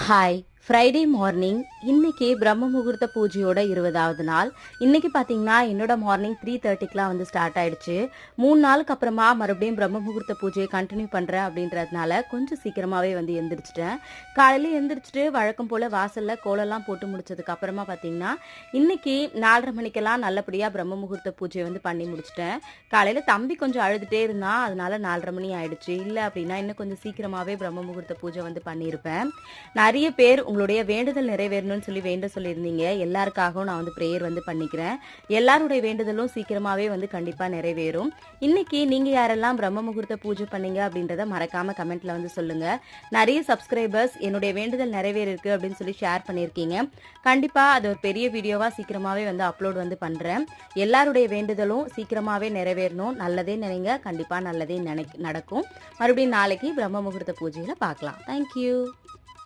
Hi Friday morning இன்னைக்கு பிரம்ம முகூர்த்த பூஜையோட 20வது நாள். இன்னைக்கு பார்த்தீங்கன்னா என்னோட மார்னிங் 3:30க்குலாம் வந்து ஸ்டார்ட் ஆயிடுச்சு. 3 நாளுக்கு அப்புறமா மறுபடியும் பிரம்ம முகூர்த்த பூஜையை கண்டினியூ பண்ணுறேன் அப்படின்றதுனால கொஞ்சம் சீக்கிரமாகவே வந்து எந்திரிச்சிட்டேன். காலையில் எந்திரிச்சிட்டு வழக்கம் போல் வாசலில் கோலம்லாம் போட்டு முடிச்சதுக்கு அப்புறமா பார்த்தீங்கன்னா இன்னைக்கு 4:30 மணிக்கெல்லாம் நல்லபடியாக பிரம்ம முகூர்த்த பூஜையை வந்து பண்ணி முடிச்சிட்டேன். காலையில் தம்பி கொஞ்சம் அழுதுகிட்டே இருந்தான், அதனால 4:30 மணி ஆயிடுச்சு. இல்லை அப்படின்னா இன்னும் கொஞ்சம் சீக்கிரமாகவே பிரம்ம முகூர்த்த பூஜை வந்து பண்ணியிருப்பேன். நிறைய பேர் உங்களுடைய வேண்டுதல் நிறைவேறணும்னு சொல்லி வேண்ட சொல்லியிருந்தீங்க. எல்லாருக்காகவும் நான் வந்து ப்ரேயர் வந்து பண்ணிக்கிறேன். எல்லாருடைய வேண்டுதலும் சீக்கிரமாவே வந்து கண்டிப்பா நிறைவேறும். இன்னைக்கு நீங்க யாரெல்லாம் பிரம்ம முகூர்த்த பூஜை பண்ணீங்க அப்படின்றத மறக்காம கமெண்ட்ல வந்து சொல்லுங்க. நிறைய சப்ஸ்கிரைபர்ஸ் என்னுடைய வேண்டுதல் நிறைவேறிருக்கு அப்படின்னு சொல்லி ஷேர் பண்ணியிருக்கீங்க. கண்டிப்பா அது ஒரு பெரிய வீடியோவா சீக்கிரமாவே வந்து அப்லோட் வந்து பண்றேன். எல்லாருடைய வேண்டுதலும் சீக்கிரமாவே நிறைவேறணும். நல்லதே நினைங்க, கண்டிப்பா நல்லதே நடக்கும். மறுபடியும் நாளைக்கு பிரம்ம முகூர்த்த பூஜையில பார்க்கலாம். தேங்க்யூ.